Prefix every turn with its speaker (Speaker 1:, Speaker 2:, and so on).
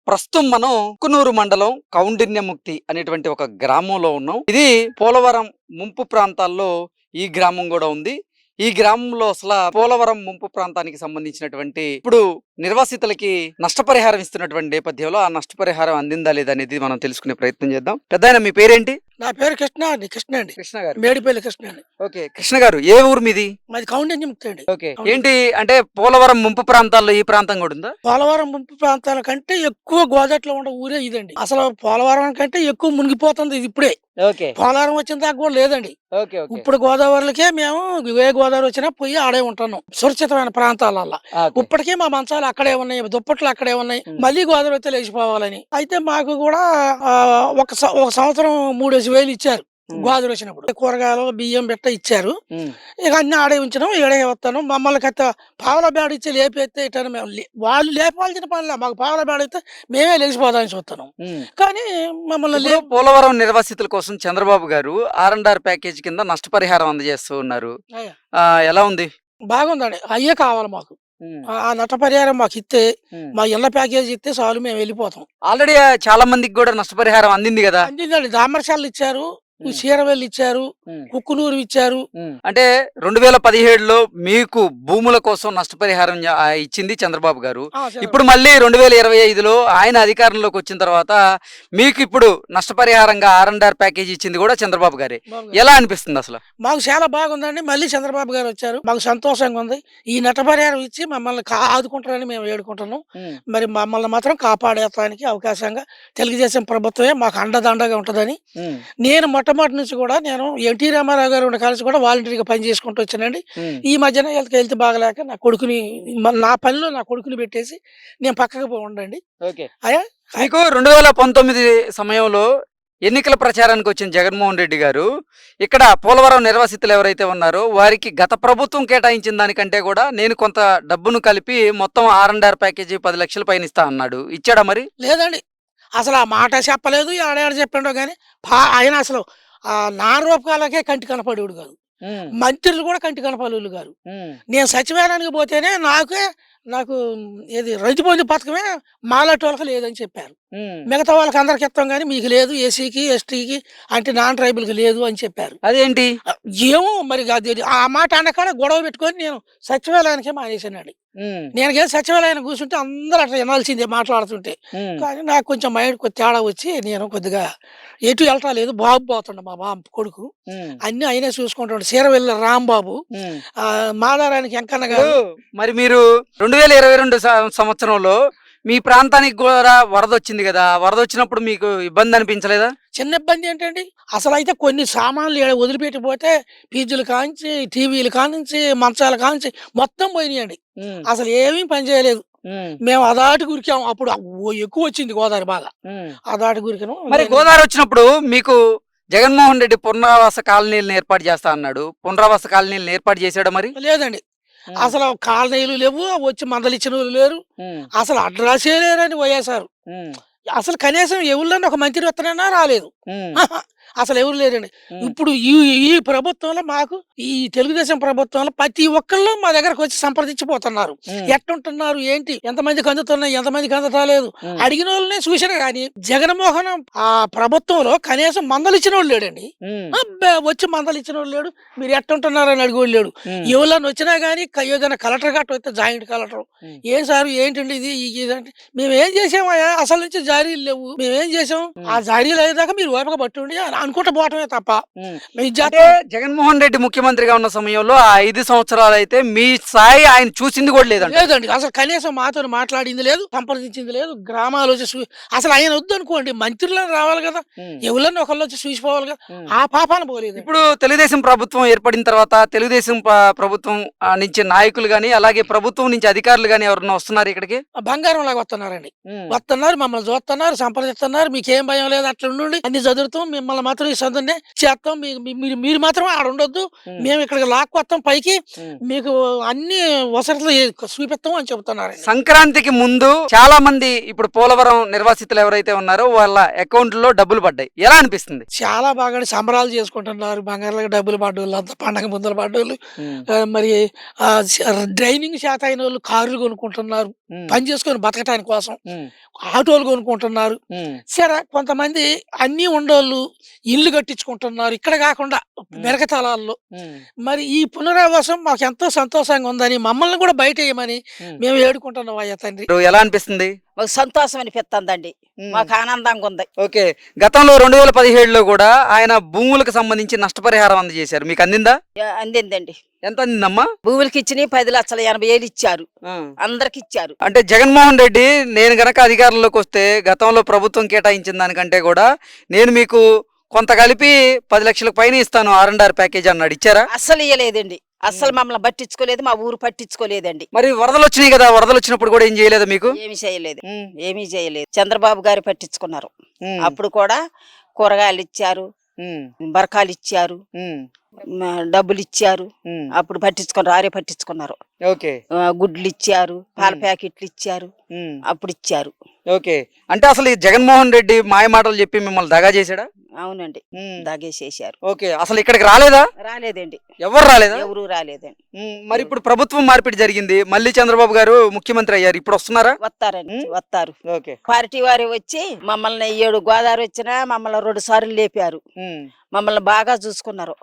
Speaker 1: ప్రస్తుతం మనం కుకునూరు మండలం కౌండిన్యముక్తి అనేటువంటి ఒక గ్రామంలో ఉన్నాం. ఇది పోలవరం ముంపు ప్రాంతాల్లో ఈ గ్రామం కూడా ఉంది. ఈ గ్రామంలో పోలవరం ముంపు ప్రాంతానికి సంబంధించినటువంటి ఇప్పుడు నిర్వాసితులకి నష్టపరిహారం ఇస్తున్నటువంటి నేపథ్యంలో ఆ నష్టపరిహారం అందిందా లేదా అనేది మనం తెలుసుకునే ప్రయత్నం చేద్దాం. పెద్దాయన మీ పేరేంటి?
Speaker 2: నా పేరు కృష్ణ అండి. కృష్ణ అండి.
Speaker 1: కృష్ణ గారు.
Speaker 2: మేడిపల్లి కృష్ణ అండి.
Speaker 1: ఓకే, కృష్ణ గారు ఏ ఊరు మీది?
Speaker 2: మాది కౌండిన్యముక్తి అండి.
Speaker 1: ఓకే, ఏంటి అంటే పోలవరం ముంపు ప్రాంతాల్లో ఈ ప్రాంతం కూడా ఉందా?
Speaker 2: పోలవరం ముంపు ప్రాంతాల కంటే ఎక్కువ గోదాట్లో ఉన్న ఊరే ఇదండి. అసలు పోలవరం కంటే ఎక్కువ మునిగిపోతుంది ఇది ఇప్పుడే.
Speaker 1: ఓకే
Speaker 2: పోలవరం వచ్చిన దాకా కూడా లేదండి.
Speaker 1: ఓకే ఓకే
Speaker 2: ఇప్పుడు గోదావరికే మేము ఏ గోదావరి వచ్చినా పోయి ఆడే ఉంటున్నాం సురక్షితమైన ప్రాంతాలల్లో.
Speaker 1: ఓకే.
Speaker 2: ఇప్పటికే మా మంచాలు అక్కడే ఉన్నాయి, దుప్పట్లు అక్కడే ఉన్నాయి. మళ్ళీ గోదావరి అయితే లేచిపోవాలని అయితే మాకు కూడా ఒక సంవత్సరం 3,000 ఇచ్చారు. గోదావరి వచ్చినప్పుడు కూరగాయలు బియ్యం బిట్ట ఇచ్చారు. ఇక అన్ని ఆడే ఉంచినాం, ఏడే వస్తాను. మమ్మల్ని కత్త పావుల బ్యాడ్ ఇచ్చి లేపేస్తే ఇట్లా మేము వాళ్ళు లేపాల్సిన పనిలే, మాకు పావుల బ్యాడ్ అయితే మేమే లేచిపోదామని చూస్తున్నాం. కానీ మమ్మల్ని
Speaker 1: ఇప్పుడు పోలవరం నిర్వాసితుల కోసం చంద్రబాబు గారు R&R ప్యాకేజ్ కింద నష్టపరిహారం అందజేస్తూ ఉన్నారు. ఎలా ఉంది?
Speaker 2: బాగుందండి. అయ్యే కావాలి మాకు. ఆ నష్టపరిహారం మాకు ఇస్తే, మా ఇళ్ళ ప్యాకేజ్ ఇస్తే చాలు, మేము వెళ్ళిపోతాం.
Speaker 1: ఆల్రెడీ చాలా మందికి కూడా నష్టపరిహారం అందింది కదా.
Speaker 2: అందిందండి. దామరశాలు ఇచ్చారు, చీరవెల్లి ఇచ్చారు, కుక్కునూరు ఇచ్చారు.
Speaker 1: అంటే 2017లో మీకు భూముల కోసం నష్టపరిహారం ఇచ్చింది చంద్రబాబు గారు. ఇప్పుడు మళ్ళీ 2025లో ఆయన అధికారంలోకి వచ్చిన తర్వాత మీకు ఇప్పుడు నష్టపరిహారంగా R&R ప్యాకేజ్ ఇచ్చింది కూడా చంద్రబాబు గారే. ఎలా అనిపిస్తుంది అసలు?
Speaker 2: మాకు చాలా బాగుందండి. మళ్ళీ చంద్రబాబు గారు వచ్చారు, మాకు సంతోషంగా ఉంది. ఈ నష్టపరిహారం ఇచ్చి మమ్మల్ని ఆదుకుంటారని మేము వేడుకుంటున్నాం. మరి మమ్మల్ని మాత్రం కాపాడేటానికి అవకాశంగా తెలుగుదేశం ప్రభుత్వమే మాకు అండదండగా ఉంటుందని. నేను మొట్టమొదటి నుంచి కూడా నేను ఎన్టీ రామారావు గారు కలిసి కూడా వాలంటీర్గా పని చేసుకుంటూ వచ్చానండి. ఈ మధ్యన హెల్త్ బాగలేక నా కొడుకుని, నా పనిలో నా కొడుకుని పెట్టేసి నేను పక్కకు ఉండండి.
Speaker 1: మీకు 2019 సమయంలో ఎన్నికల ప్రచారానికి వచ్చిన జగన్మోహన్ రెడ్డి గారు ఇక్కడ పోలవరం నిర్వాసితులు ఎవరైతే ఉన్నారో వారికి గత ప్రభుత్వం కేటాయించిన దానికంటే కూడా నేను కొంత డబ్బును కలిపి మొత్తం R&R ప్యాకేజీ 10 లక్షల పైన ఇస్తా అన్నాడు. ఇచ్చాడా మరి?
Speaker 2: లేదండి, అసలు ఆ మాట చెప్పలేదు. ఆడాడు చెప్పిండో కానీ ఆయన అసలు నా రూపకాలకే కంటి కనపడేవాడు కాదు. మంత్రులు కూడా కంటి కనపడేవాళ్ళు గారు. నేను సచివాలయానికి పోతేనే నాకు ఏది రైతు బంధు పథకమే మాలాంటి వాళ్ళకి లేదని చెప్పారు. మిగతా వాళ్ళకి అందరికి ఇస్తాం కానీ మీకు లేదు, ఎస్సీకి ఎస్టీకి అంటే నాన్ ట్రైబుల్కి లేదు అని చెప్పారు.
Speaker 1: అదేంటి
Speaker 2: ఏమో మరి ఆ మాట అన్నకాడ గొడవ పెట్టుకొని నేను సచివాలయానికే మానేసానండి. నేను సచివాలయాన్ని కూర్చుంటే అందరూ అట్లా వినాల్సిందే మాట్లాడుతుంటే. కానీ నాకు కొంచెం మైండ్ తేడా వచ్చి నేను కొద్దిగా ఎటు వెళ్తా లేదు. బాబు పోతుండ మా బాబు కొడుకు అన్ని అయినా చూసుకుంటాడు. చీరవెల్లి రాంబాబు, మాదారానికి వెంకన్న గారు.
Speaker 1: మరి మీరు 2022 సంవత్సరంలో మీ ప్రాంతానికి కూడా వరద వచ్చింది కదా. వరద వచ్చినప్పుడు మీకు ఇబ్బంది అనిపించలేదా?
Speaker 2: చిన్న ఇబ్బంది ఏంటండి, అసలు అయితే కొన్ని సామాన్లు వదిలిపెట్టిపోతే ఫీజులు కాంచి, టీవీలు కానించి, మంచాల కానించి మొత్తం పోయినాయండి. అసలు ఏమీ పని చేయలేదు. మేము అదాటి గురికాము. అప్పుడు ఎక్కువ వచ్చింది గోదావరి బాగా, అదాటి గురికాము.
Speaker 1: మరి గోదావరి వచ్చినప్పుడు మీకు జగన్మోహన్ రెడ్డి పునరావాస కాలనీలను ఏర్పాటు చేస్తా అన్నాడు. పునరావాస కాలనీలను ఏర్పాటు చేశాడు మరి?
Speaker 2: లేదండి, అసలు కాలనీలు లేవు, వచ్చి మందలిచ్చిన వాళ్ళు లేరు, అసలు అడ్రస్సే లేరని పోయేశారు. అసలు కనీసం ఎవరిలో ఒక మంత్రి వస్తానన్నా రాలేదు. అసలు ఎవరు లేరండి. ఇప్పుడు ఈ ప్రభుత్వంలో మాకు ఈ తెలుగుదేశం ప్రభుత్వంలో ప్రతి ఒక్కళ్ళు మా దగ్గరకు వచ్చి సంప్రదించిపోతున్నారు. ఎట్టుంటున్నారు, ఏంటి, ఎంతమందికి అందుతున్నాయి, ఎంతమందికి అందటాలేదు అడిగిన వాళ్ళనే చూసినా కానీ జగన్మోహన్ ఆ ప్రభుత్వంలో కనీసం మందలిచ్చిన వాళ్ళు లేడండి. వచ్చి మందలిచ్చిన వాళ్ళు లేడు, మీరు ఎట్టుంటున్నారు అని అడిగి లేడు. ఎవరన్నా వచ్చినా కానీ ఏదైనా కలెక్టర్ గట్ట వస్తే జాయింట్ కలెక్టర్ ఏం సార్ ఏంటండి ఇది ఇదంటే, మేమేం చేసామయ్యా, అసలు నుంచి జారీలు లేవు, మేమేం చేసాం, ఆ జారీలు అయ్యేదాకా మీరు ఓపిక పట్టుండి అనుకుంటా పోవటమే తప్ప.
Speaker 1: జగన్మోహన్ రెడ్డి ముఖ్యమంత్రిగా ఉన్న సమయంలో ఆ 5 సంవత్సరాలు అయితే మీ స్థాయి ఆయన చూసింది కూడా
Speaker 2: లేదండి. అసలు కనీసం మాతో మాట్లాడింది లేదు, సంప్రదించింది లేదు. గ్రామాలు వచ్చి అసలు ఆయన వద్దు అనుకోండి, మంత్రులను రావాలి కదా, ఎవరన్నా ఒకళ్ళు వచ్చి చూసిపోవాలి కదా, ఆ పాపాన పోలేదు.
Speaker 1: ఇప్పుడు తెలుగుదేశం ప్రభుత్వం ఏర్పడిన తర్వాత తెలుగుదేశం ప్రభుత్వం నుంచి నాయకులు గాని అలాగే ప్రభుత్వం నుంచి అధికారులు గాని ఎవరన్నా వస్తున్నారు ఇక్కడికి?
Speaker 2: బంగారం లాగా వస్తున్నారండి. వస్తున్నారు, మమ్మల్ని చూస్తున్నారు, సంప్రదిస్తున్నారు. మీకేం భయం లేదు, అట్లా ఉండి అన్ని చదువుతాం, మిమ్మల్ని మాత్రం ఈ సందునే చేస్తాం, మీరు మాత్రం ఆడ ఉండొద్దు, మేము ఇక్కడ లాక్కొస్తాం పైకి, మీకు అన్ని వసతులు చూపిస్తాం అని చెబుతున్నారు.
Speaker 1: సంక్రాంతికి ముందు చాలా మంది ఇప్పుడు పోలవరం నిర్వాసితులు ఎవరైతే ఉన్నారో వాళ్ళ అకౌంట్ లో డబ్బులు పడ్డాయి. ఎలా అనిపిస్తుంది?
Speaker 2: చాలా బాగా సంబరాలు చేసుకుంటున్నారు. బంగారాలకు డబ్బులు పడ్డోళ్ళు, అంత పండగ ముందర పడ్డోళ్ళు, మరి డ్రైనింగ్ శాత అయిన వాళ్ళు కార్లు కొనుక్కుంటున్నారు. పని చేసుకొని బతకటానికి కోసం
Speaker 1: ఉమ్,
Speaker 2: ఆటోలు కొనుక్కుంటున్నారు.
Speaker 1: ఉమ్,
Speaker 2: సరే కొంతమంది అన్నీ ఉండోళ్ళు ఇల్లు కట్టించుకుంటున్నారు ఇక్కడ కాకుండా మెరకతలాల్లో.
Speaker 1: ఉమ్,
Speaker 2: మరి ఈ పునరావాసం మాకు ఎంతో సంతోషంగా ఉందని మమ్మల్ని కూడా బయట వేయమని
Speaker 1: ఉమ్.
Speaker 2: మేము ఏడుకుంటున్నాం అయ్యా తండ్రి.
Speaker 1: ఇప్పుడు ఎలా అనిపిస్తుంది?
Speaker 3: మాకు సంతోషం అనిపిస్తుందండి. మాకు ఆనందంగా ఉంది.
Speaker 1: ఓకే, గతంలో 2017లో కూడా ఆయన భూములకు సంబంధించి నష్టపరిహారం అందజేశారు, మీకు అందిందా?
Speaker 3: అందిందండి.
Speaker 1: ఎంత అందిందమ్మా?
Speaker 3: భూములకి ఇచ్చిన 10,80,000 ఇచ్చారు. అందరికి ఇచ్చారు.
Speaker 1: అంటే జగన్మోహన్ రెడ్డి నేను గనక అధికారంలోకి వస్తే గతంలో ప్రభుత్వం కేటాయించిన దానికంటే కూడా నేను మీకు కొంత కలిపి 10 లక్షలకు పైన ఇస్తాను R&R ప్యాకేజ్ అన్నాడు, ఇచ్చారా?
Speaker 3: అస్సలు ఇయ్యలేదండి. అస్సలు మమ్మల్ని పట్టించుకోలేదు, మా ఊరు పట్టించుకోలేదండి.
Speaker 1: మరి వరదలు వచ్చినాయి కదా, వరదలు వచ్చినప్పుడు కూడా ఏం చేయలేదా మీకు?
Speaker 3: ఏమి చేయలేదు, ఏమీ చేయలేదు. చంద్రబాబు గారు పట్టించుకున్నారు.
Speaker 1: ఉమ్,
Speaker 3: అప్పుడు కూడా కూరగాయలు ఇచ్చారు,
Speaker 1: ఉమ్,
Speaker 3: బరకాలు ఇచ్చారు,
Speaker 1: ఉమ్,
Speaker 3: డబ్బులు ఇచ్చారు.
Speaker 1: ఉమ్.
Speaker 3: అప్పుడు పట్టించుకున్నారు, ఆరే పట్టించుకున్నారు.
Speaker 1: ఓకే.
Speaker 3: గుడ్లు ఇచ్చారు, పాల ప్యాకెట్లు ఇచ్చారు,
Speaker 1: ఉమ్,
Speaker 3: అప్పుడు ఇచ్చారు.
Speaker 1: ఓకే. అంటే అసలు ఈ జగన్మోహన్ రెడ్డి మాయ మాటలు చెప్పి మిమ్మల్ని దగా చేశాడా?
Speaker 3: అవునండి,
Speaker 1: ఉమ్,
Speaker 3: దాగేసేసారు.
Speaker 1: ఓకే. అసలు ఇక్కడికి రాలేదా?
Speaker 3: రాలేదండి,
Speaker 1: ఎవరు రాలేదా?
Speaker 3: ఎవరు రాలేదండి.
Speaker 1: మరి ఇప్పుడు ప్రభుత్వం మార్పిడి జరిగింది, మళ్ళీ చంద్రబాబు గారు ముఖ్యమంత్రి అయ్యారు, ఇప్పుడు వస్తున్నారా?
Speaker 3: వస్తారండి, వస్తారు.
Speaker 1: ఓకే.
Speaker 3: పార్టీ వారు వచ్చి మమ్మల్ని 7 గోదావరి వచ్చినా మమ్మల్ని 2 సార్లు లేపారు.
Speaker 1: ఉమ్.
Speaker 3: మమ్మల్ని బాగా చూసుకున్నారు.